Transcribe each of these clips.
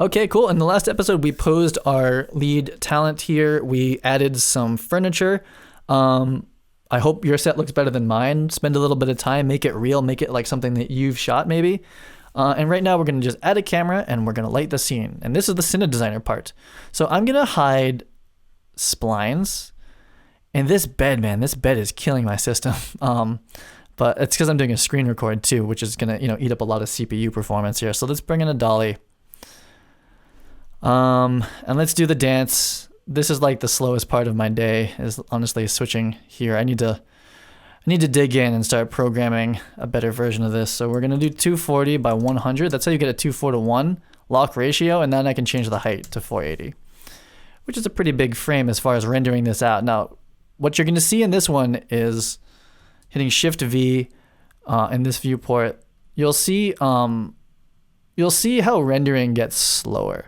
Okay, cool. In the last episode, we posed our lead talent here. We added some furniture. I hope your set looks better than mine. Spend a little bit of time, make it real, make it like something that you've shot maybe. And right now we're going to just add a camera and we're going to light the scene. And this is the Cine Designer part. So I'm going to hide splines. And this bed, man, this bed is killing my system. But it's because I'm doing a screen record too, which is going to, eat up a lot of CPU performance here. So let's bring in a dolly. And let's do the dance. This is like the slowest part of my day, is honestly switching here. I need to dig in and start programming a better version of this. So we're going to do 240 by 100. That's how you get a 2:4:1 lock ratio. And then I can change the height to 480, which is a pretty big frame as far as rendering this out. Now, what you're going to see in this one is hitting Shift V in this viewport. You'll see how rendering gets slower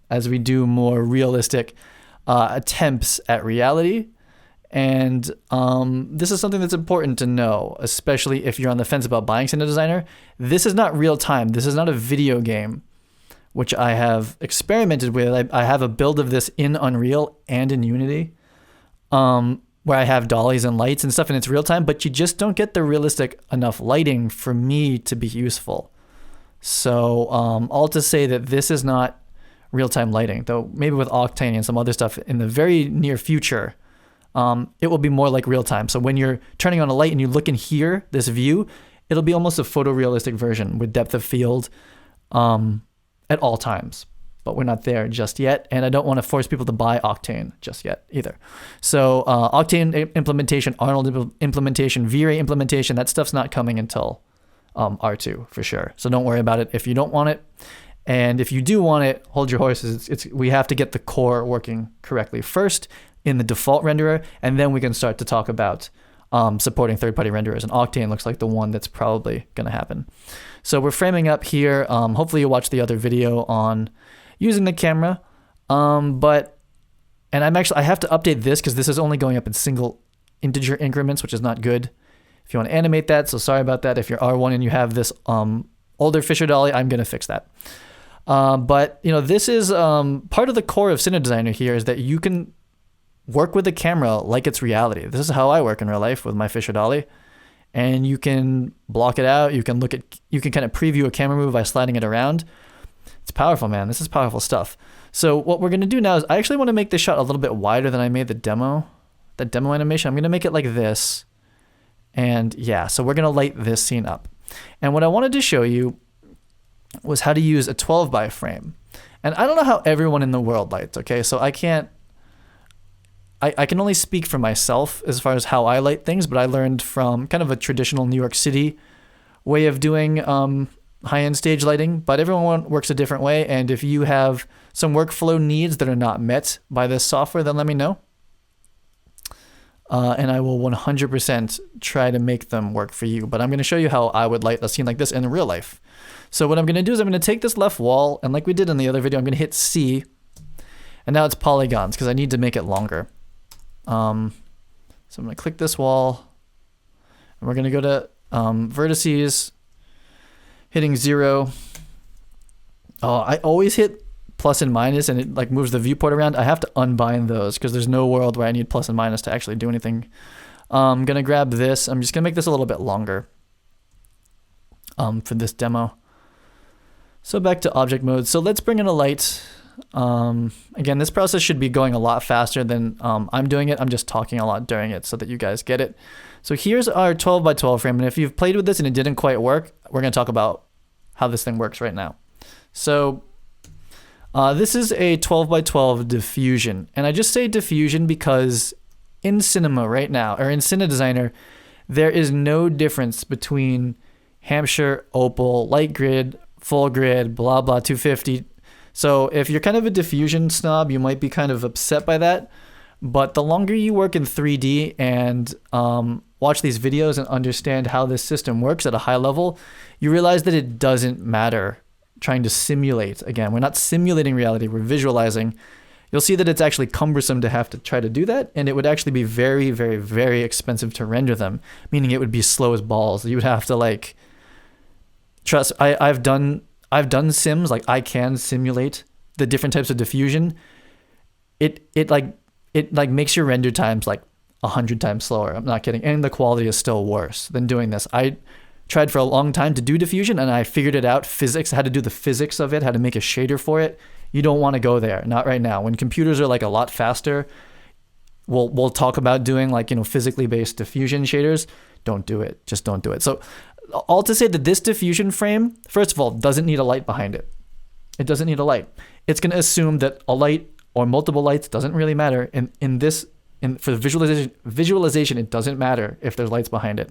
as we do more realistic attempts at reality. And this is something that's important to know, especially if you're on the fence about buying Cine Designer. This is not real time. This is not a video game, which I have experimented with. I have a build of this in Unreal and in Unity, where I have dollies and lights and stuff, and it's real time, but you just don't get the realistic enough lighting for me to be useful. So all to say that this is not real-time lighting, though maybe with Octane and some other stuff in the very near future, it will be more like real-time. So when you're turning on a light and you look in here, this view, it'll be almost a photorealistic version with depth of field at all times. But we're not there just yet, and I don't want to force people to buy Octane just yet either. So Octane implementation, Arnold implementation, V-Ray implementation, that stuff's not coming until R2 for sure. So don't worry about it if you don't want it. And if you do want it, hold your horses. We have to get the core working correctly first in the default renderer, and then we can start to talk about supporting third-party renderers. And Octane looks like the one that's probably going to happen. So we're framing up here. Hopefully you'll watch the other video on using the camera. And I have to update this because this is only going up in single integer increments, which is not good. If you want to animate that, so sorry about that. If you're R1 and you have this older Fisher dolly, I'm going to fix that. But this is part of the core of Cine Designer here, is that you can work with the camera like it's reality. This is how I work in real life with my Fisher dolly. And you can block it out. You can kind of preview a camera move by sliding it around. It's powerful, man. This is powerful stuff. So what we're going to do now is I actually want to make this shot a little bit wider than I made the demo animation. I'm going to make it like this. And yeah, so we're going to light this scene up. And what I wanted to show you was how to use a 12 by frame. And I don't know how everyone in the world lights, okay? So I can only speak for myself as far as how I light things, but I learned from kind of a traditional New York City way of doing high-end stage lighting, but everyone works a different way. And if you have some workflow needs that are not met by this software, then let me know. And I will 100% try to make them work for you. But I'm going to show you how I would light a scene like this in real life. So what I'm going to do is I'm going to take this left wall, and like we did in the other video, I'm going to hit C. And now it's polygons because I need to make it longer. So I'm going to click this wall, and we're going to go to vertices, hitting 0. Oh, I always hit plus and minus, and it like moves the viewport around. I have to unbind those because there's no world where I need plus and minus to actually do anything. I'm going to grab this. I'm just going to make this a little bit longer for this demo. So back to object mode. So let's bring in a light. Again, this process should be going a lot faster than I'm doing it. I'm just talking a lot during it so that you guys get it. So here's our 12 by 12 frame. And if you've played with this and it didn't quite work, we're going to talk about how this thing works right now. So this is a 12 by 12 diffusion. And I just say diffusion because in cinema right now, or in Cine Designer, there is no difference between Hampshire, Opal, light grid, full grid, blah, blah, 250. So if you're kind of a diffusion snob, you might be kind of upset by that. But the longer you work in 3D and watch these videos and understand how this system works at a high level, you realize that it doesn't matter trying to simulate. Again, we're not simulating reality, we're visualizing. You'll see that it's actually cumbersome to have to try to do that, and it would actually be very, very, very expensive to render them, meaning it would be slow as balls. You would have to trust, I I've done sims, like I can simulate the different types of diffusion. It makes your render times like 100 times slower. I'm not kidding. And the quality is still worse than doing this. I tried for a long time to do diffusion, and I figured it out, how to do the physics of it, how to make a shader for it. You don't want to go there, not right now. When computers are like a lot faster, we'll talk about doing like, physically based diffusion shaders. Don't do it. Just don't do it. So all to say that this diffusion frame, first of all, doesn't need a light behind it. It doesn't need a light. It's going to assume that a light or multiple lights doesn't really matter. For the visualization, it doesn't matter if there's lights behind it.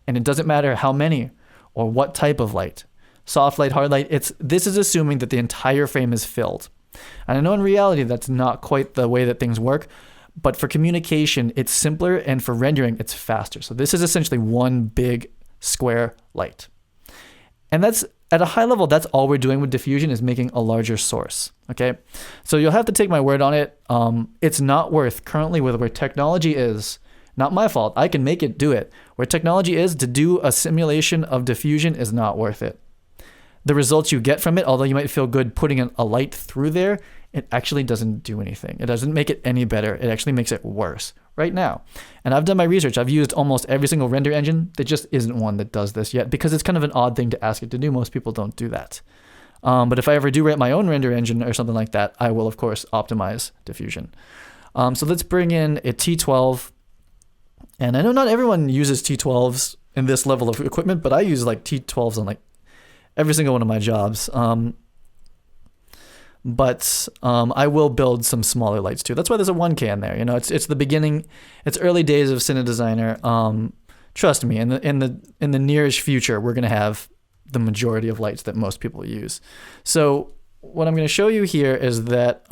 And it doesn't matter how many or what type of light. Soft light, hard light. This is assuming that the entire frame is filled. And I know in reality that's not quite the way that things work, but for communication, it's simpler, and for rendering, it's faster. So this is essentially one big square light. And that's, at a high level, that's all we're doing with diffusion, is making a larger source, okay? So you'll have to take my word on it. It's not worth, currently with where technology is, not my fault, I can make it do it. Where technology is, to do a simulation of diffusion is not worth it. The results you get from it, although you might feel good putting a light through there, it actually doesn't do anything. It doesn't make it any better. It actually makes it worse right now. And I've done my research. I've used almost every single render engine. There just isn't one that does this yet, because it's kind of an odd thing to ask it to do. Most people don't do that. But if I ever do write my own render engine or something like that, I will, of course, optimize diffusion. So let's bring in a T12. And I know not everyone uses T12s in this level of equipment, but I use like T12s on like every single one of my jobs. But I will build some smaller lights too. That's why there's a 1K in there. It's the beginning. It's early days of Cine Designer. Trust me, in the nearish future, we're gonna have the majority of lights that most people use. So what I'm gonna show you here is that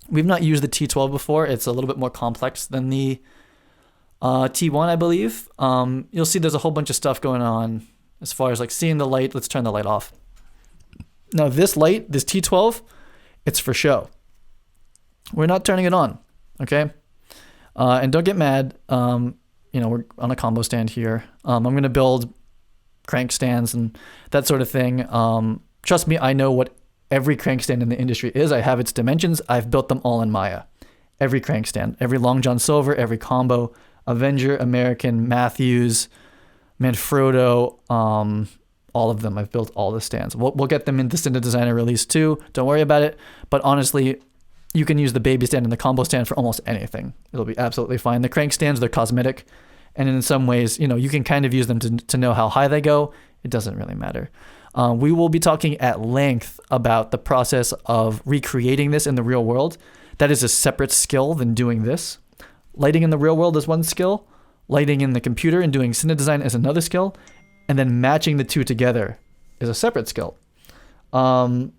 we've not used the T12 before. It's a little bit more complex than the T1, I believe. You'll see there's a whole bunch of stuff going on as far as like seeing the light. Let's turn the light off. Now this light, this T12, it's for show. We're not turning it on, okay? And don't get mad. We're on a combo stand here. I'm gonna build crank stands and that sort of thing. Trust me, I know what every crank stand in the industry is. I have its dimensions. I've built them all in Maya. Every crank stand, every Long John Silver, every combo, Avenger, American, Matthews, Manfrotto, all of them. I've built all the stands. We'll get them in the Cine Designer release too. Don't worry about it. But honestly, you can use the baby stand and the combo stand for almost anything. It'll be absolutely fine. The crank stands, they're cosmetic. And in some ways, you can kind of use them to know how high they go. It doesn't really matter. We will be talking at length about the process of recreating this in the real world. That is a separate skill than doing this. Lighting in the real world is one skill. Lighting in the computer and doing Cine Design is another skill. And then matching the two together is a separate skill. Like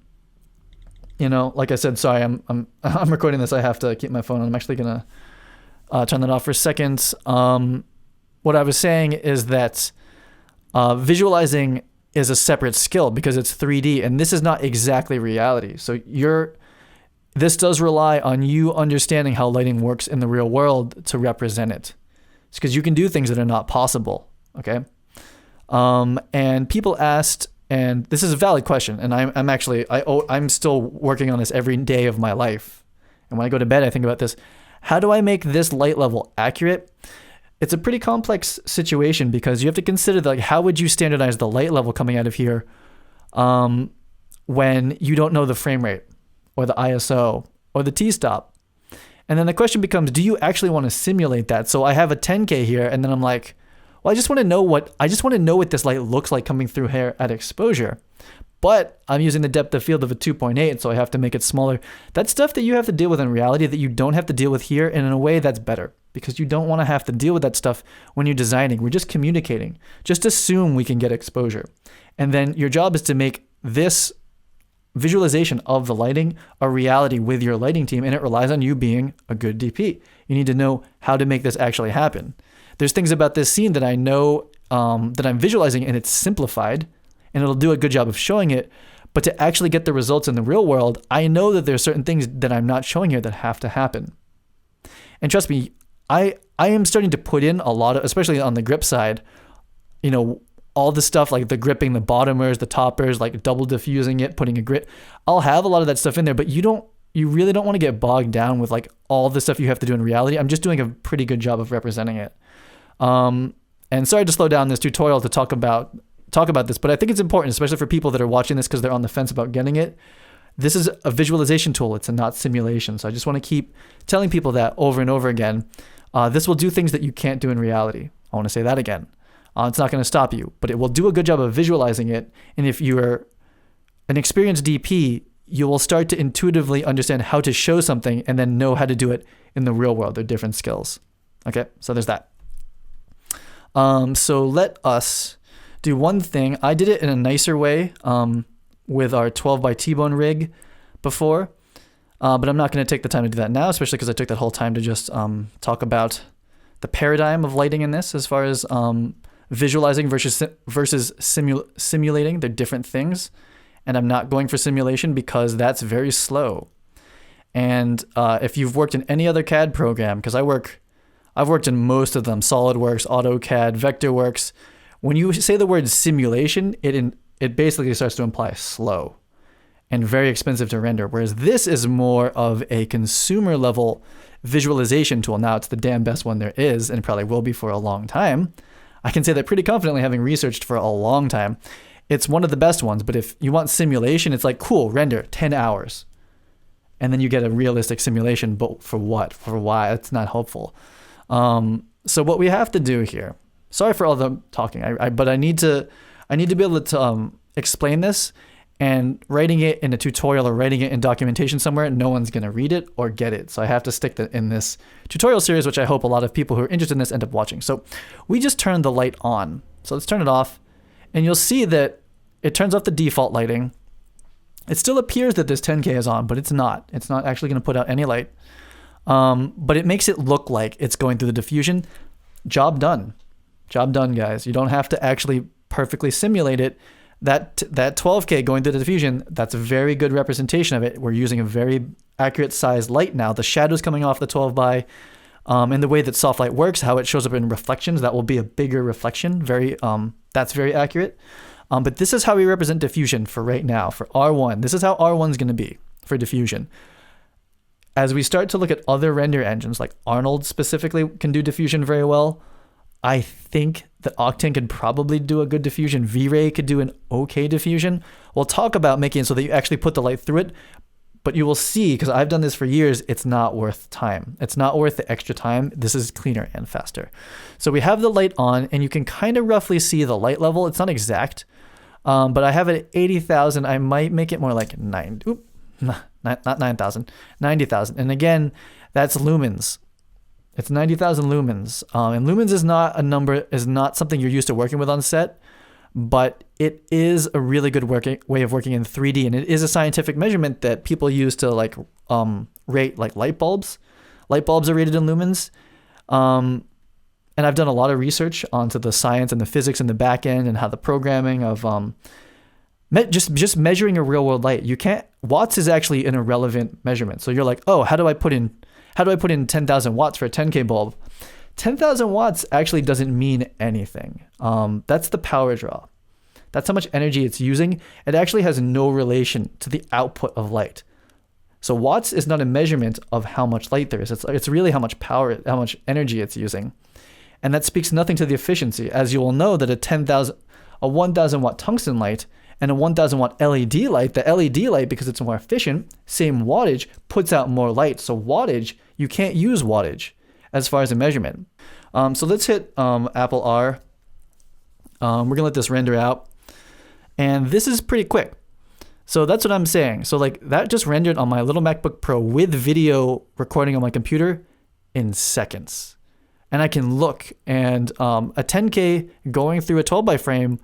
I said, sorry, I'm recording this. I have to keep my phone on. I'm actually gonna turn that off for a second. What I was saying is that visualizing is a separate skill because it's 3D, and this is not exactly reality. So this does rely on you understanding how lighting works in the real world to represent it. It's because you can do things that are not possible. Okay. And people asked, and this is a valid question, and I'm still working on this every day of my life. And when I go to bed, I think about this. How do I make this light level accurate? It's a pretty complex situation because you have to consider how would you standardize the light level coming out of here when you don't know the frame rate or the ISO or the T-stop. And then the question becomes, do you actually want to simulate that? So I have a 10K here, and then I'm like, well, I just want to know what this light looks like coming through here at exposure. But I'm using the depth of field of a 2.8, so I have to make it smaller. That's stuff that you have to deal with in reality that you don't have to deal with here, and in a way that's better because you don't want to have to deal with that stuff when you're designing. We're just communicating. Just assume we can get exposure. And then your job is to make this visualization of the lighting a reality with your lighting team, and it relies on you being a good DP. You need to know how to make this actually happen. There's things about this scene that I know that I'm visualizing, and it's simplified, and it'll do a good job of showing it. But to actually get the results in the real world, I know that there are certain things that I'm not showing here that have to happen. And trust me, I am starting to put in a lot of, especially on the grip side, all the stuff like the gripping, the bottomers, the toppers, like double diffusing it, putting a grip. I'll have a lot of that stuff in there, but you really don't want to get bogged down with like all the stuff you have to do in reality. I'm just doing a pretty good job of representing it. And sorry to slow down this tutorial to talk about this, but I think it's important, especially for people that are watching this because they're on the fence about getting it. This is a visualization tool. It's not simulation. So I just want to keep telling people that over and over again. This will do things that you can't do in reality. I want to say that again. It's not going to stop you, but it will do a good job of visualizing it. And if you're an experienced DP, you will start to intuitively understand how to show something and then know how to do it in the real world. They're different skills. Okay, so there's that. So let us do one thing. I did it in a nicer way with our 12 by T-bone rig before, but I'm not going to take the time to do that now, especially because I took that whole time to just talk about the paradigm of lighting in this as far as visualizing versus simulating. They're different things. And I'm not going for simulation because that's very slow. And if you've worked in any other CAD program, because I've worked in most of them, SolidWorks, AutoCAD, Vectorworks. When you say the word simulation, it basically starts to imply slow and very expensive to render. Whereas this is more of a consumer level visualization tool. Now it's the damn best one there is, and probably will be for a long time. I can say that pretty confidently, having researched for a long time. It's one of the best ones, but if you want simulation, it's like, cool, render 10 hours. And then you get a realistic simulation, but for what? For why? It's not helpful. So what we have to do here, sorry for all the talking, but I need to be able to explain this, and writing it in a tutorial or writing it in documentation somewhere, no one's going to read it or get it. So I have to stick in this tutorial series, which I hope a lot of people who are interested in this end up watching. So we just turned the light on. So let's turn it off. And you'll see that it turns off the default lighting. It still appears that this 10K is on, but it's not. It's not actually going to put out any light. But it makes it look like it's going through the diffusion. Job done. Job done, guys. You don't have to actually perfectly simulate it. That 12K going through the diffusion, that's a very good representation of it. We're using a very accurate size light now. The shadows coming off the 12 by, and the way that soft light works, how it shows up in reflections, that will be a bigger reflection. That's very accurate. But this is how we represent diffusion for right now, for R1. This is how R1 is going to be for diffusion. As we start to look at other render engines, like Arnold specifically can do diffusion very well. I think that Octane could probably do a good diffusion. V-Ray could do an okay diffusion. We'll talk about making it so that you actually put the light through it, but you will see, because I've done this for years, it's not worth time. It's not worth the extra time. This is cleaner and faster. So we have the light on, and you can kind of roughly see the light level. It's not exact, but I have it at 80,000. I might make it more like not 9,000, 90,000. And again, that's lumens. It's 90,000 lumens. And lumens is not something you're used to working with on set, but it is a really good way of working in 3D. And it is a scientific measurement that people use to rate like light bulbs. Light bulbs are rated in lumens. And I've done a lot of research onto the science and the physics in the back end and how the programming of just measuring a real world light. Watts is actually an irrelevant measurement. So you're like, oh, how do I put in 10,000 watts for a 10K bulb? 10,000 watts actually doesn't mean anything. That's the power draw. That's how much energy it's using. It actually has no relation to the output of light. So watts is not a measurement of how much light there is. It's really how much power, how much energy it's using. And that speaks nothing to the efficiency. As you will know that a 1,000 watt tungsten light and a 1,000 watt LED light, the LED light, because it's more efficient, same wattage, puts out more light. So wattage, you can't use wattage as far as a measurement. So let's hit Apple R. We're going to let this render out. And this is pretty quick. So that's what I'm saying. So like that just rendered on my little MacBook Pro with video recording on my computer in seconds. And I can look, and a 10K going through a 12 by frame,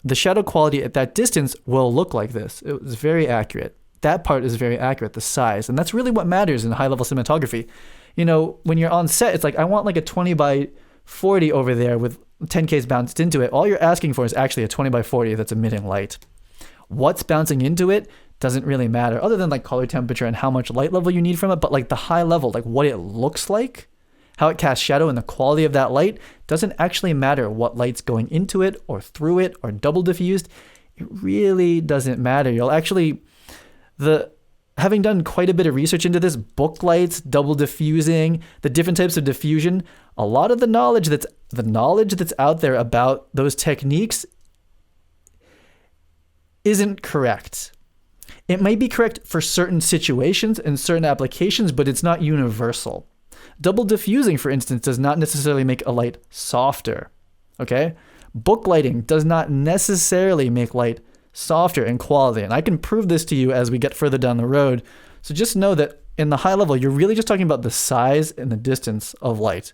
the shadow quality at that distance will look like this. It was very accurate. That part is very accurate, the size. And that's really what matters in high level cinematography. You know, when you're on set, it's like, I want like a 20 by 40 over there with 10Ks bounced into it. All you're asking for is actually a 20 by 40 that's emitting light. What's bouncing into it doesn't really matter, other than like color temperature and how much light level you need from it. But like the high level, like what it looks like, how it casts shadow, and the quality of that light doesn't actually matter what light's going into it or through it or double diffused. It really doesn't matter. You'll actually, having done quite a bit of research into this, book lights, double diffusing, the different types of diffusion, a lot of the knowledge that's out there about those techniques isn't correct. It might be correct for certain situations and certain applications, but it's not universal. Double diffusing, for instance, does not necessarily make a light softer, okay? Book lighting does not necessarily make light softer in quality, and I can prove this to you as we get further down the road. So just know that in the high level, you're really just talking about the size and the distance of light,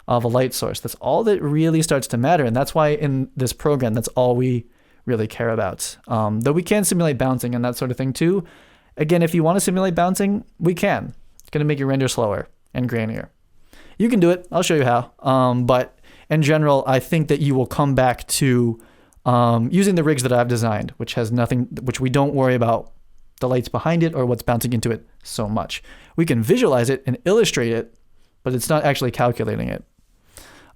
of a light source. That's all that really starts to matter, and that's why in this program, that's all we really care about. Though we can simulate bouncing and that sort of thing too. Again, if you want to simulate bouncing, we can. It's going to make your render slower and grainier. You can do it. I'll show you how. But in general, I think that you will come back to using the rigs that I've designed, which we don't worry about the lights behind it or what's bouncing into it so much. We can visualize it and illustrate it, but it's not actually calculating it.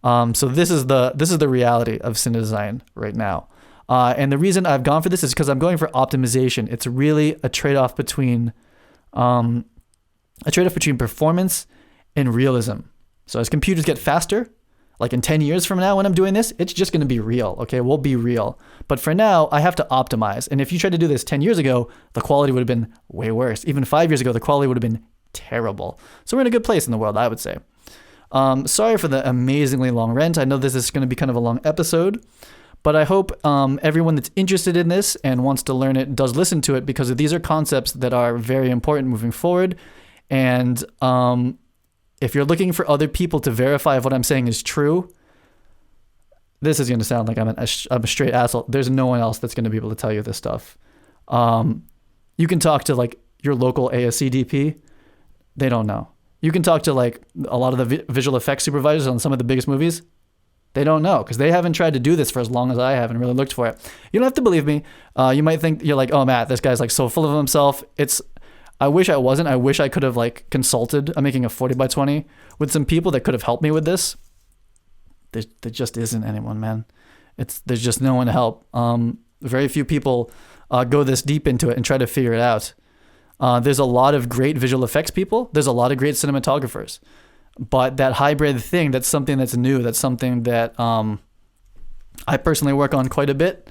So this is the reality of Cine Design right now. And the reason I've gone for this is because I'm going for optimization. It's really a trade-off between performance and realism. So as computers get faster, like in 10 years from now when I'm doing this, it's just going to be real, okay? We'll be real. But for now, I have to optimize. And if you tried to do this 10 years ago, the quality would have been way worse. Even 5 years ago, the quality would have been terrible. So we're in a good place in the world, I would say. Sorry for the amazingly long rant. I know this is going to be kind of a long episode, but I hope everyone that's interested in this and wants to learn it does listen to it, because these are concepts that are very important moving forward. And if you're looking for other people to verify if what I'm saying is true, this is going to sound like I'm a straight asshole. There's no one else that's going to be able to tell you this stuff. You can talk to like your local ASC DP. They don't know. You can talk to like a lot of the visual effects supervisors on some of the biggest movies. They don't know because they haven't tried to do this for as long as I have and really looked for it. You don't have to believe me. You might think you're like, oh, Matt, this guy's like so full of himself. I wish I wasn't. I wish I could have like consulted. I'm making a 40x20 with some people that could have helped me with this. There just isn't anyone, man. There's just no one to help. Very few people go this deep into it and try to figure it out. There's a lot of great visual effects people. There's a lot of great cinematographers. But that hybrid thing, that's something that's new. That's something that I personally work on quite a bit.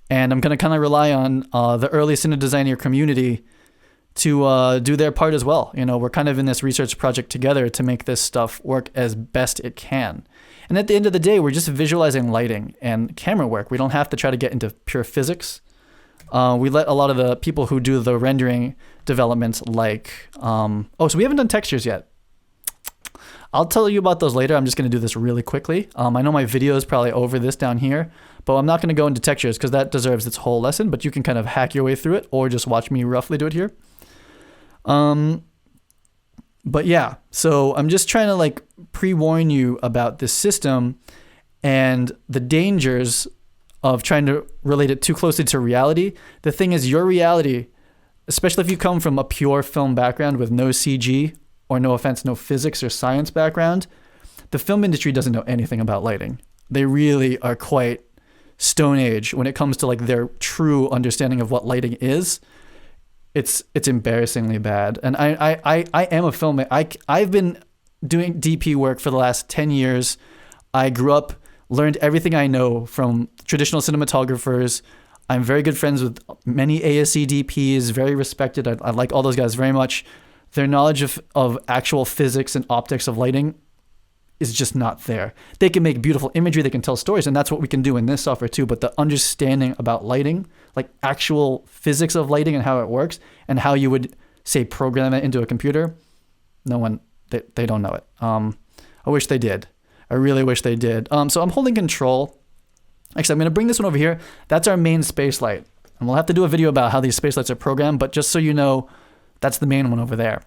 And I'm going to kind of rely on the early Cine Designer community to do their part as well. You know, we're kind of in this research project together to make this stuff work as best it can. And at the end of the day, we're just visualizing lighting and camera work. We don't have to try to get into pure physics. We let a lot of the people who do the rendering development so we haven't done textures yet. I'll tell you about those later. I'm just going to do this really quickly. I know my video is probably over this down here, but I'm not going to go into textures because that deserves its whole lesson, but you can kind of hack your way through it or just watch me roughly do it here. But yeah, so I'm just trying to like pre-warn you about this system and the dangers of trying to relate it too closely to reality. The thing is, your reality, especially if you come from a pure film background with no CG or, no offense, no physics or science background, the film industry doesn't know anything about lighting. They really are quite Stone Age when it comes to like their true understanding of what lighting is. It's embarrassingly bad. And I am a filmmaker. I've been doing DP work for the last 10 years. I grew up, learned everything I know from traditional cinematographers. I'm very good friends with many ASC DPs, very respected. I like all those guys very much. Their knowledge of actual physics and optics of lighting is just not there. They can make beautiful imagery, they can tell stories, and that's what we can do in this software too. But the understanding about lighting, like actual physics of lighting and how it works and how you would, say, program it into a computer, no one, they don't know it. I wish they did. I really wish they did. So I'm holding control. Actually, I'm going to bring this one over here. That's our main space light. And we'll have to do a video about how these space lights are programmed, but just so you know, that's the main one over there.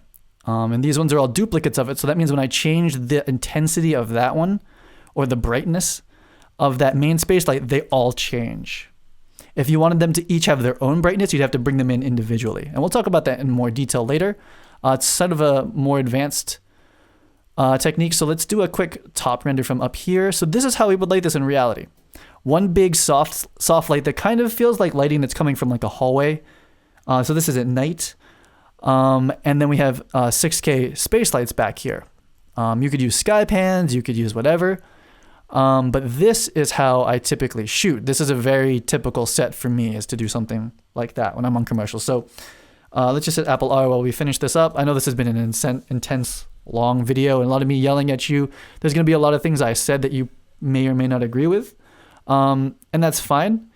And these ones are all duplicates of it. So that means when I change the intensity of that one or the brightness of that main space light, they all change. If you wanted them to each have their own brightness, you'd have to bring them in individually. And we'll talk about that in more detail later. It's sort of a more advanced technique. So let's do a quick top render from up here. So this is how we would light this in reality. One big soft light that kind of feels like lighting that's coming from like a hallway. So this is at night. And then we have 6K space lights back here. You could use sky pans, you could use whatever. But this is how I typically shoot. This is a very typical set for me, is to do something like that when I'm on commercial. So let's just hit Apple R while we finish this up. I know this has been an intense, long video and a lot of me yelling at you. There's going to be a lot of things I said that you may or may not agree with. And that's fine.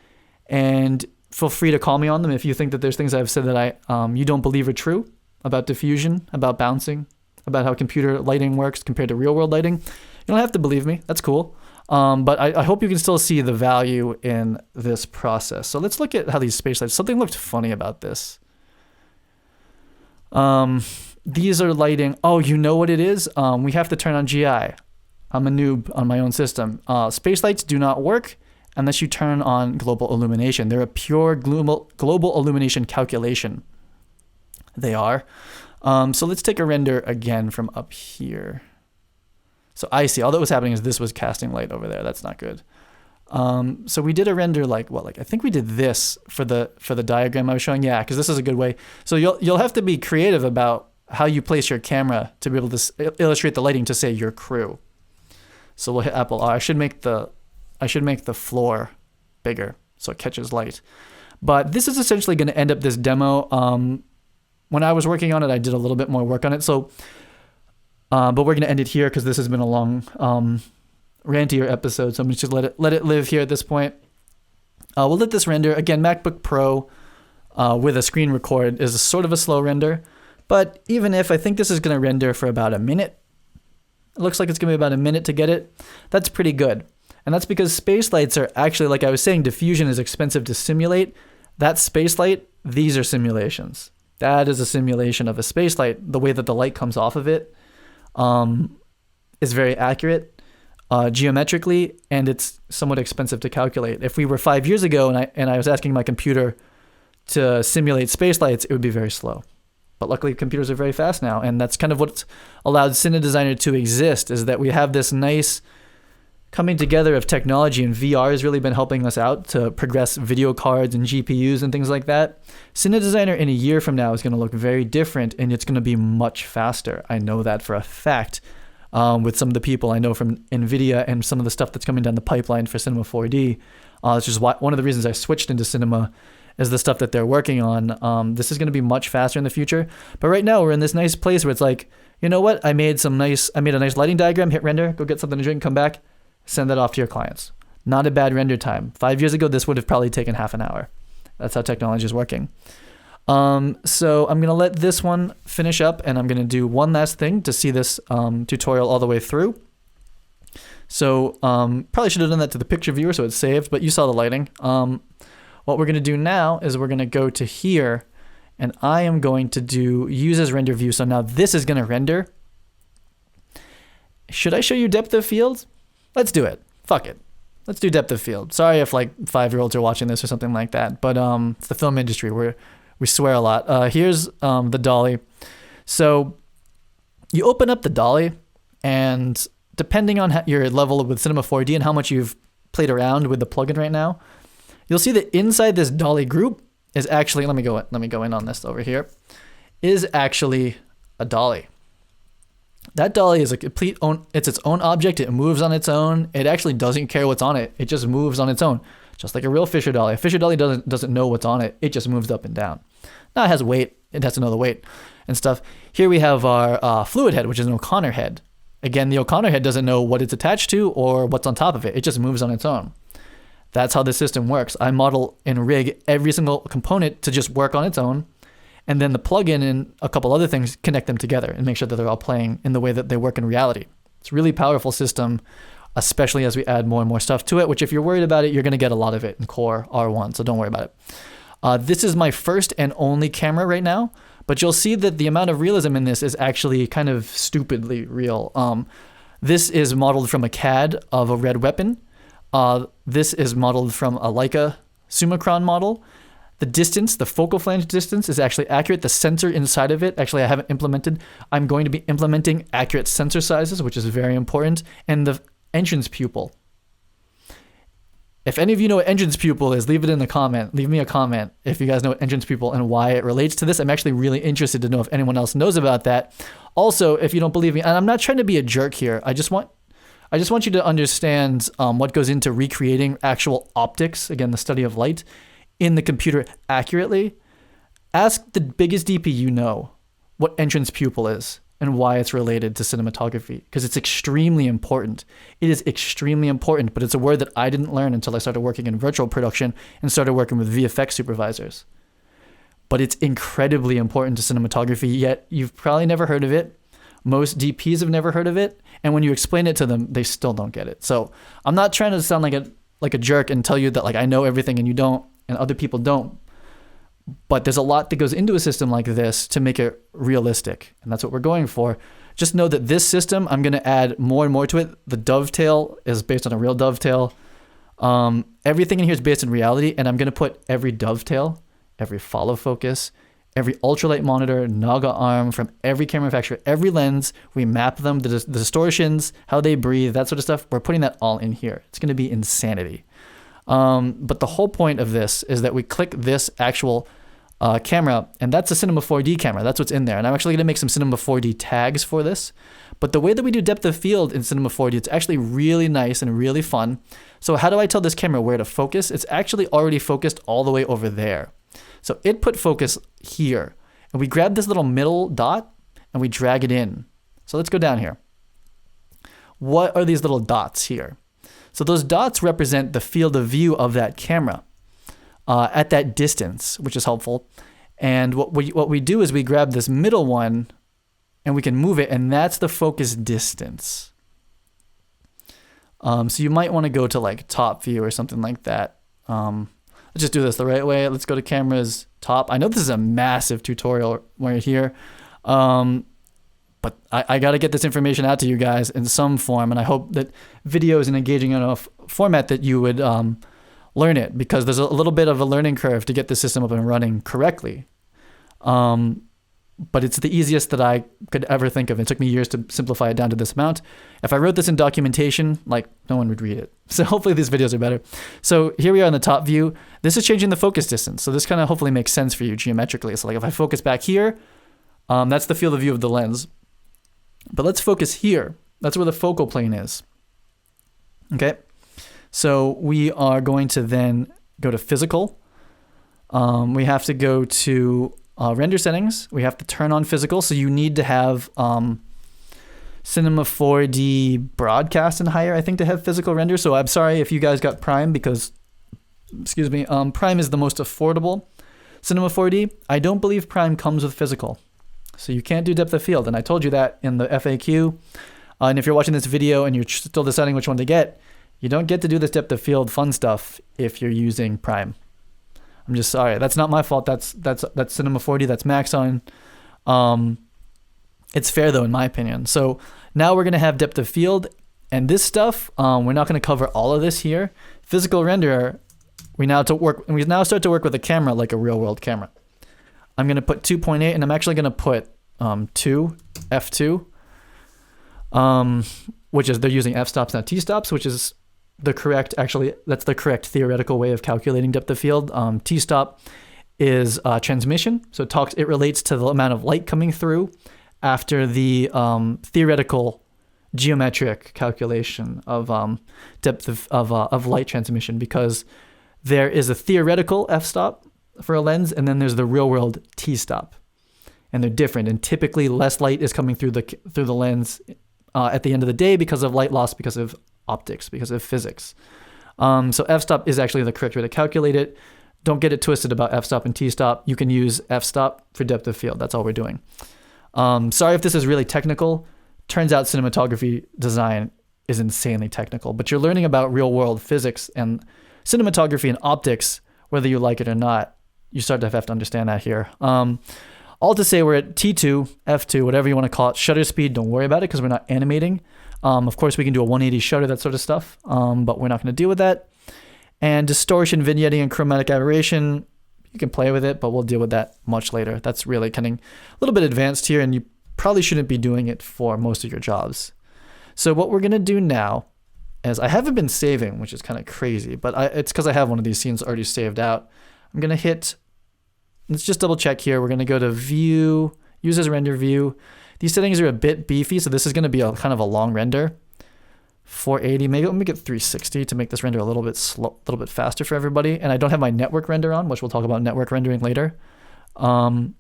And feel free to call me on them if you think that there's things I've said that you don't believe are true about diffusion, about bouncing, about how computer lighting works compared to real world lighting. You don't have to believe me. That's cool. But I hope you can still see the value in this process. So let's look at how these space lights, something looked funny about this. These are lighting. Oh, you know what it is? We have to turn on GI. I'm a noob on my own system. Space lights do not work unless you turn on global illumination. They're a pure global illumination calculation. They are. So let's take a render again from up here. So I see, all that was happening is this was casting light over there. That's not good. So we did a render like I think we did this for the diagram I was showing. Yeah, because this is a good way. So you'll have to be creative about how you place your camera to be able to illustrate the lighting to say your crew. So we'll hit Apple R. I should make the floor bigger so it catches light. But this is essentially going to end up this demo. When I was working on it, I did a little bit more work on it. So, but we're going to end it here because this has been a long, rantier episode. So I'm just let it live here at this point. We'll let this render again. MacBook Pro with a screen record is sort of a slow render, but even if I think this is going to render for about a minute, it looks like it's going to be about a minute to get it. That's pretty good. And that's because space lights are actually, like I was saying, diffusion is expensive to simulate. That space light, these are simulations. That is a simulation of a space light. The way that the light comes off of it is very accurate geometrically, and it's somewhat expensive to calculate. If we were 5 years ago and I was asking my computer to simulate space lights, it would be very slow. But luckily, computers are very fast now, and that's kind of what's allowed Cine Designer to exist, is that we have this nice coming together of technology, and VR has really been helping us out to progress video cards and GPUs and things like that. Cine Designer in a year from now is going to look very different, and it's going to be much faster. I know that for a fact with some of the people I know from NVIDIA and some of the stuff that's coming down the pipeline for Cinema 4D. It's just one of the reasons I switched into cinema is the stuff that they're working on. This is going to be much faster in the future. But right now we're in this nice place where it's like, you know what? I made a nice lighting diagram, hit render, go get something to drink, come back, send that off to your clients. Not a bad render time. 5 years ago, this would have probably taken half an hour. That's how technology is working. So I'm going to let this one finish up, and I'm going to do one last thing to see this tutorial all the way through. So probably should have done that to the picture viewer so it's saved, but you saw the lighting. What we're going to do now is we're going to go to here, and I am going to use as render view. So now this is going to render. Should I show you depth of field? Let's do it. Fuck it. Let's do depth of field. Sorry if like 5-year-olds are watching this or something like that, but it's the film industry where we swear a lot. Here's the dolly. So you open up the dolly, and depending on your level with Cinema 4D and how much you've played around with the plugin right now, you'll see that inside this dolly group is actually, let me go in on this over here, is actually a dolly. That dolly is it's its own object. It moves on its own. It actually doesn't care what's on it. It just moves on its own, just like a real Fisher dolly. A Fisher dolly doesn't know what's on it. It just moves up and down. Now it has weight. It has to know the weight and stuff. Here we have our fluid head, which is an O'Connor head. Again, the O'Connor head doesn't know what it's attached to or what's on top of it. It just moves on its own. That's how the system works. I model and rig every single component to just work on its own, and then the plugin and a couple other things connect them together and make sure that they're all playing in the way that they work in reality. It's a really powerful system, especially as we add more and more stuff to it, which if you're worried about it, you're going to get a lot of it in Core R1, so don't worry about it. This is my first and only camera right now, but you'll see that the amount of realism in this is actually kind of stupidly real. This is modeled from a CAD of a red weapon. This is modeled from a Leica Summicron model. The distance, the focal flange distance is actually accurate. The sensor inside of it, actually I haven't implemented. I'm going to be implementing accurate sensor sizes, which is very important. And the entrance pupil. If any of you know what entrance pupil is, leave it in the comment. Leave me a comment if you guys know what entrance pupil and why it relates to this. I'm actually really interested to know if anyone else knows about that. Also, if you don't believe me, and I'm not trying to be a jerk here, I just want you to understand what goes into recreating actual optics, again, the study of light, in the computer accurately. Ask the biggest DP you know what entrance pupil is and why it's related to cinematography, because it's extremely important. It is extremely important, but it's a word that I didn't learn until I started working in virtual production and started working with VFX supervisors. But it's incredibly important to cinematography, yet you've probably never heard of it. Most DPs have never heard of it, and when you explain it to them, they still don't get it. So I'm not trying to sound like a jerk and tell you that like I know everything and you don't, and other people don't. But there's a lot that goes into a system like this to make it realistic, and that's what we're going for. Just know that this system, I'm going to add more and more to it. The dovetail is based on a real dovetail. Everything in here is based in reality, and I'm going to put every dovetail, every follow focus, every ultralight monitor, Naga arm from every camera manufacturer, every lens, we map them, the distortions, how they breathe, that sort of stuff. We're putting that all in here. It's going to be insanity. But the whole point of this is that we click this actual camera, and that's a Cinema 4D camera. That's what's in there. And I'm actually going to make some Cinema 4D tags for this. But the way that we do depth of field in Cinema 4D, it's actually really nice and really fun. So how do I tell this camera where to focus? It's actually already focused all the way over there. So it put focus here. And we grab this little middle dot and we drag it in. So let's go down here. What are these little dots here? So those dots represent the field of view of that camera at that distance, which is helpful. And what we do is we grab this middle one and we can move it, and that's the focus distance. So you might want to go to like top view or something like that. Let's just do this the right way. Let's go to cameras, top. I know this is a massive tutorial right here. But I got to get this information out to you guys in some form, and I hope that video is an engaging enough format that you would learn it, because there's a little bit of a learning curve to get the system up and running correctly. But it's the easiest that I could ever think of. It took me years to simplify it down to this amount. If I wrote this in documentation, like, no one would read it. So hopefully these videos are better. So here we are in the top view. This is changing the focus distance. So this kind of hopefully makes sense for you geometrically. So like if I focus back here, that's the field of view of the lens. But let's focus here. That's where the focal plane is. Okay. So we are going to then go to physical. We have to go to render settings. We have to turn on physical. So you need to have Cinema 4D broadcast and higher, I think, to have physical render. So I'm sorry if you guys got Prime, because, excuse me, Prime is the most affordable Cinema 4D. I don't believe Prime comes with physical. So you can't do depth of field. And I told you that in the FAQ. And if you're watching this video and you're still deciding which one to get, you don't get to do this depth of field fun stuff if you're using Prime. I'm just sorry. That's not my fault. That's Cinema 4D. That's Maxon. It's fair though, in my opinion. So now we're going to have depth of field, and this stuff, we're not going to cover all of this here. Physical render, we now start to work with a camera like a real world camera. I'm going to put 2.8, and I'm actually going to put 2, f2, which is, they're using f-stops, not t-stops, which is the correct, actually, that's the correct theoretical way of calculating depth of field. T-stop is transmission, so it relates to the amount of light coming through after the theoretical geometric calculation of depth of light transmission, because there is a theoretical f-stop for a lens, and then there's the real world t-stop, and they're different. And typically less light is coming through the lens at the end of the day because of light loss, because of optics, because of physics. So f-stop is actually the correct way to calculate it. Don't get it twisted about f-stop and t-stop. You can use f-stop for depth of field. That's all we're doing. Sorry if this is really technical. Turns out cinematography design is insanely technical, but you're learning about real world physics and cinematography and optics, whether you like it or not. You start to have to understand that here. All to say, we're at T2, F2, whatever you want to call it. Shutter speed, don't worry about it because we're not animating. Of course, we can do a 180 shutter, that sort of stuff, but we're not going to deal with that. And distortion, vignetting, and chromatic aberration, You can play with it, but we'll deal with that much later. That's really kind of a little bit advanced here, and you probably shouldn't be doing it for most of your jobs. So what we're going to do now is, I haven't been saving, which is kind of crazy, but it's because I have one of these scenes already saved out. I'm going to hit, let's just double check here. We're going to go to view, use as render view. These settings are a bit beefy, so this is going to be a kind of a long render. 480, maybe let me get 360 to make this render a little bit slow, a little bit faster for everybody. And I don't have my network render on, which we'll talk about network rendering later. So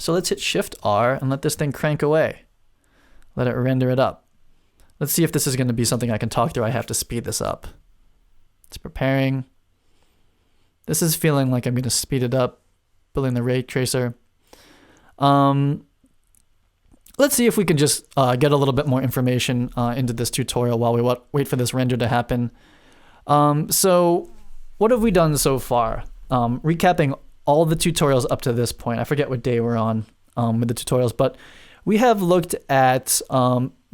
let's hit Shift R and let this thing crank away. Let it render it up. Let's see if this is going to be something I can talk through. I have to speed this up. It's preparing. This is feeling like I'm going to speed it up, building the ray tracer. Let's see if we can just get a little bit more information into this tutorial while we wait for this render to happen. So what have we done so far? Recapping all the tutorials up to this point. I forget what day we're on with the tutorials, but we have looked at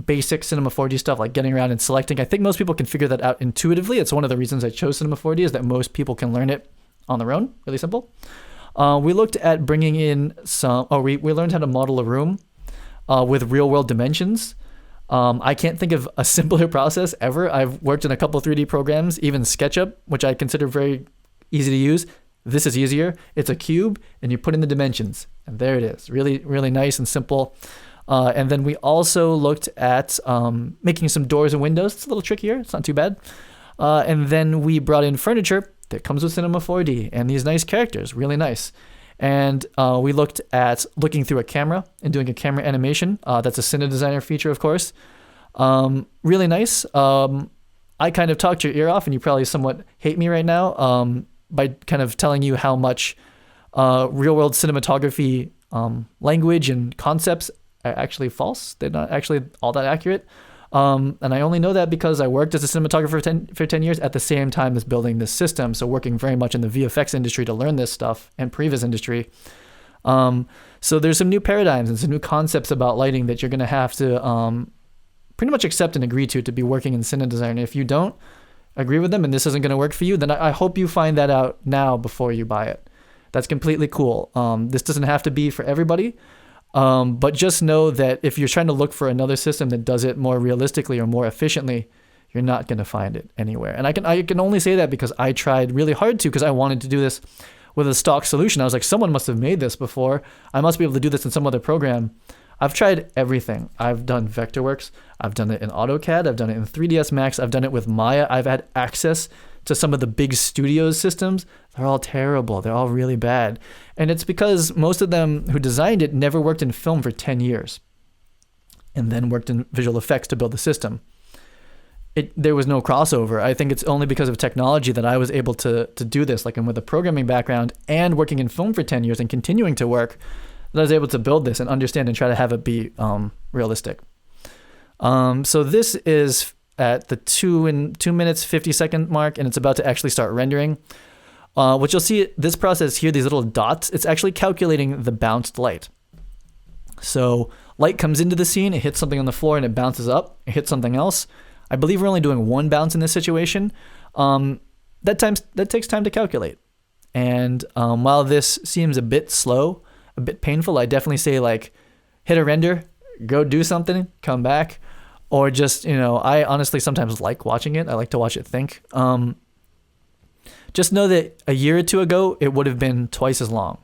basic Cinema 4D stuff, like getting around and selecting. I think most people can figure that out intuitively. It's one of the reasons I chose Cinema 4D, is that most people can learn it on their own, really simple. We looked at bringing in we learned how to model a room with real world dimensions. I can't think of a simpler process ever. I've worked in a couple of 3D programs, even SketchUp, which I consider very easy to use. This is easier. It's a cube and you put in the dimensions and there it is. Really, really nice and simple. And then we also looked at making some doors and windows. It's a little trickier. It's not too bad. And then we brought in furniture that comes with Cinema 4D and these nice characters, really nice. And we looked at looking through a camera and doing a camera animation. That's a Cine Designer feature, of course. Really nice. I kind of talked your ear off, and you probably somewhat hate me right now by kind of telling you how much real-world cinematography language and concepts are actually false. They're not actually all that accurate. And I only know that because I worked as a cinematographer for 10 years at the same time as building this system. So working very much in the VFX industry to learn this stuff, and previous industry. So there's some new paradigms and some new concepts about lighting that you're going to have to pretty much accept and agree to be working in Cine Designer. If you don't agree with them and this isn't going to work for you, then I hope you find that out now before you buy it. That's completely cool. This doesn't have to be for everybody. But just know that if you're trying to look for another system that does it more realistically or more efficiently, you're not going to find it anywhere. And I can only say that because I tried really hard to, because I wanted to do this with a stock solution. I was like, someone must have made this before. I must be able to do this in some other program. I've tried everything. I've done Vectorworks. I've done it in AutoCAD. I've done it in 3ds Max. I've done it with Maya. I've had access to some of the big studios systems. They're all terrible. They're all really bad. And it's because most of them who designed it never worked in film for 10 years and then worked in visual effects to build the system. There was no crossover. I think it's only because of technology that I was able to do this, like, and with a programming background and working in film for 10 years and continuing to work, that I was able to build this and understand and try to have it be realistic. So this is at the 2 minutes 50 second mark, and it's about to actually start rendering. What you'll see, this process here, these little dots, it's actually calculating the bounced light. So light comes into the scene, it hits something on the floor and it bounces up, it hits something else. I believe we're only doing one bounce in this situation. That takes time to calculate. And while this seems a bit slow, a bit painful, I definitely say, like, hit a render, go do something, come back. Or just, I honestly sometimes like watching it. I like to watch it think. Just know that a year or two ago, it would have been twice as long.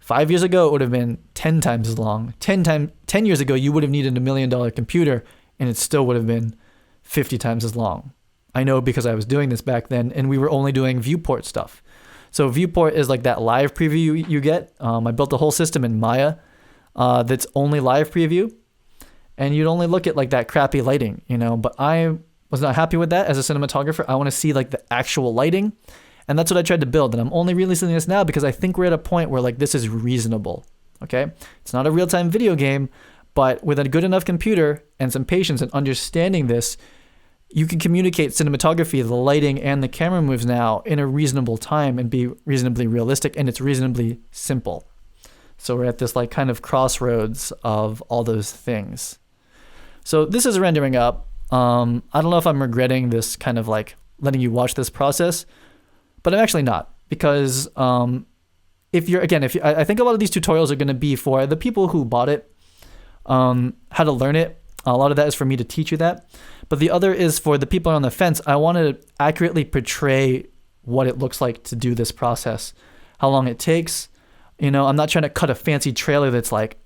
5 years ago, it would have been 10 times as long. 10 years ago, you would have needed $1 million computer, and it still would have been 50 times as long. I know because I was doing this back then, and we were only doing viewport stuff. So viewport is like that live preview you get. I built a whole system in Maya that's only live preview. And you'd only look at like that crappy lighting, but I was not happy with that as a cinematographer. I want to see like the actual lighting. And that's what I tried to build. And I'm only releasing this now because I think we're at a point where, like, this is reasonable. Okay. It's not a real-time video game, but with a good enough computer and some patience and understanding this, you can communicate cinematography, the lighting, and the camera moves now in a reasonable time and be reasonably realistic. And it's reasonably simple. So we're at this like kind of crossroads of all those things. So this is rendering up. I don't know if I'm regretting this kind of like letting you watch this process, but I'm actually not, because I think a lot of these tutorials are going to be for the people who bought it, how to learn it. A lot of that is for me to teach you that. But the other is for the people on the fence. I want to accurately portray what it looks like to do this process, how long it takes. I'm not trying to cut a fancy trailer that's like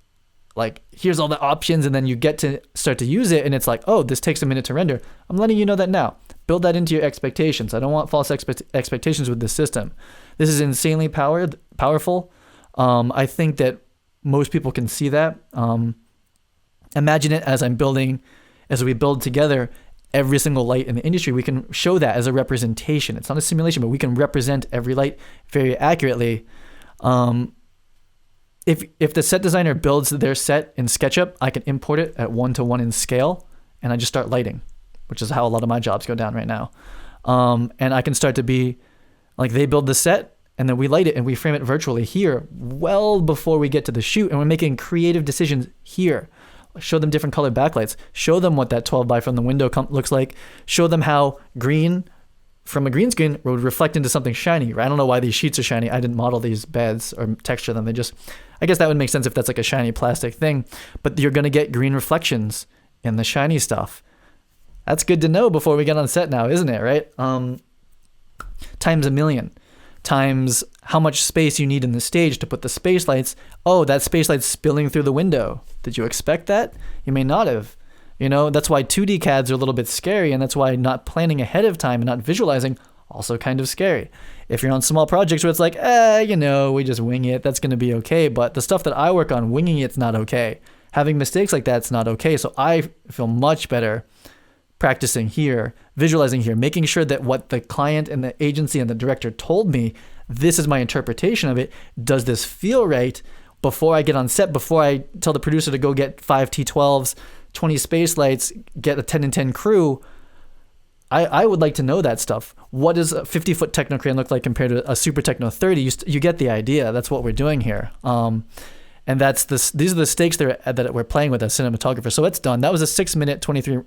here's all the options, and then you get to start to use it and it's like, oh, this takes a minute to render. I'm letting you know that now. Build that into your expectations. I don't want false expectations with this system. This is insanely powerful. I think that most people can see that. Imagine it as we build together every single light in the industry. We can show that as a representation. It's not a simulation, but we can represent every light very accurately. If the set designer builds their set in SketchUp, I can import it at 1:1 in scale, and I just start lighting, which is how a lot of my jobs go down right now. And I can start to be like, they build the set, and then we light it and we frame it virtually here well before we get to the shoot, and we're making creative decisions here. Show them different colored backlights. Show them what that 12 by from the window looks like. Show them how green from a green screen would reflect into something shiny. I don't know why these sheets are shiny. I didn't model these beds or texture them. I guess that would make sense if that's like a shiny plastic thing, but you're going to get green reflections in the shiny stuff. That's good to know before we get on set now, isn't it? Right? Times a million. Times how much space you need in the stage to put the space lights. Oh, that space light's spilling through the window. Did you expect that? You may not have. That's why 2D CADs are a little bit scary, and that's why not planning ahead of time and not visualizing also kind of scary. If you're on small projects where it's like, we just wing it, that's going to be okay. But the stuff that I work on, winging it's not okay. Having mistakes like that's not okay. So I feel much better practicing here, visualizing here, making sure that what the client and the agency and the director told me, this is my interpretation of it. Does this feel right? Before I get on set, before I tell the producer to go get 5 T12s, 20 space lights, get a 10 and 10 crew, I would like to know that stuff. What does a 50-foot techno crane look like compared to a super techno 30? You get the idea. That's what we're doing here. And these are the stakes that we're playing with as cinematographers. So it's done. That was a 6 minute 23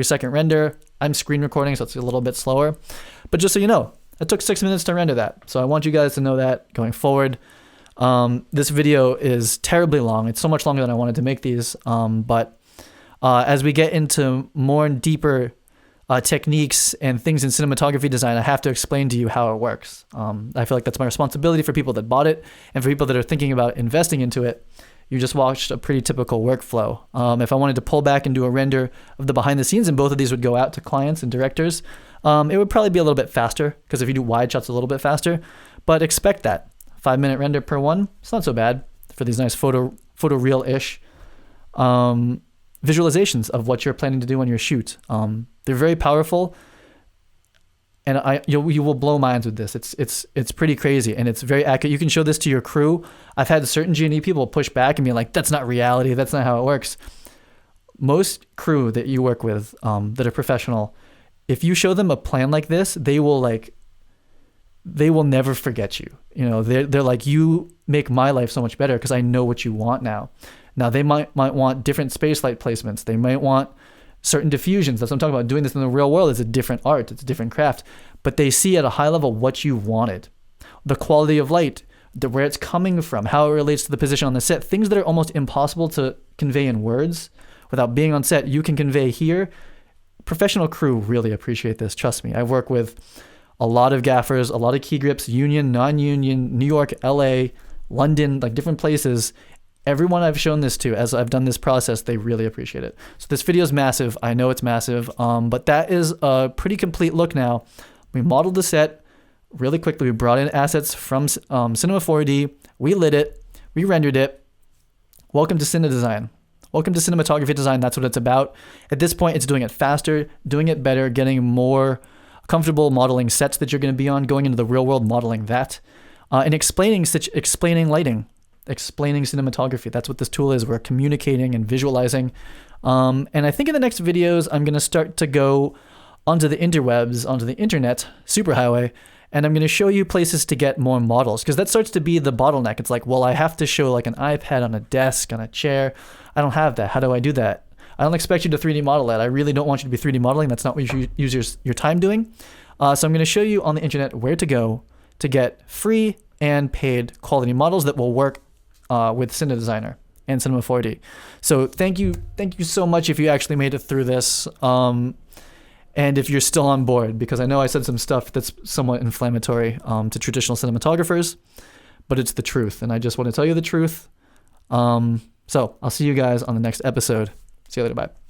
second render. I'm screen recording, so it's a little bit slower. But just so you know, it took 6 minutes to render that. So I want you guys to know that going forward. This video is terribly long. It's so much longer than I wanted to make these. But as we get into more and deeper techniques and things in cinematography design, I have to explain to you how it works. I feel like that's my responsibility for people that bought it and for people that are thinking about investing into it. You just watched a pretty typical workflow. If I wanted to pull back and do a render of the behind the scenes, and both of these would go out to clients and directors, it would probably be a little bit faster, because if you do wide shots, a little bit faster. But expect that 5-minute render per one. It's not so bad for these nice photoreal-ish visualizations of what you're planning to do on your shoot. They're very powerful, and you will blow minds with this. It's pretty crazy, and it's very accurate. You can show this to your crew. I've had certain G&E people push back and be like, "That's not reality. That's not how it works." Most crew that you work with that are professional, if you show them a plan like this, they will never forget you. They're like, you make my life so much better because I know what you want now. Now they might want different space light placements. They might want certain diffusions. That's what I'm talking about. Doing this in the real world is a different art. It's a different craft. But they see at a high level what you wanted. The quality of light, where it's coming from, how it relates to the position on the set. Things that are almost impossible to convey in words without being on set, you can convey here. Professional crew really appreciate this. Trust me. I work with a lot of gaffers, a lot of key grips, union, non-union, New York, LA, London, like different places. Everyone I've shown this to, as I've done this process, they really appreciate it. So this video is massive. I know it's massive, but that is a pretty complete look now. We modeled the set really quickly. We brought in assets from Cinema 4D. We lit it. We rendered it. Welcome to Cine Design. Welcome to cinematography design. That's what it's about. At this point, it's doing it faster, doing it better, getting more comfortable modeling sets that you're going to be on, going into the real world, modeling that, and explaining lighting, explaining cinematography. That's what this tool is. We're communicating and visualizing. And I think in the next videos, I'm going to start to go onto the interwebs, onto the internet, superhighway, and I'm going to show you places to get more models, because that starts to be the bottleneck. It's like, well, I have to show like an iPad on a desk, on a chair. I don't have that. How do I do that? I don't expect you to 3D model that. I really don't want you to be 3D modeling. That's not what you use your time doing. So I'm going to show you on the internet where to go to get free and paid quality models that will work with Cine Designer and Cinema 4D. So thank you so much if you actually made it through this. And if you're still on board, because I know I said some stuff that's somewhat inflammatory to traditional cinematographers, but it's the truth, and I just want to tell you the truth. So I'll see you guys on the next episode. See you later, bye.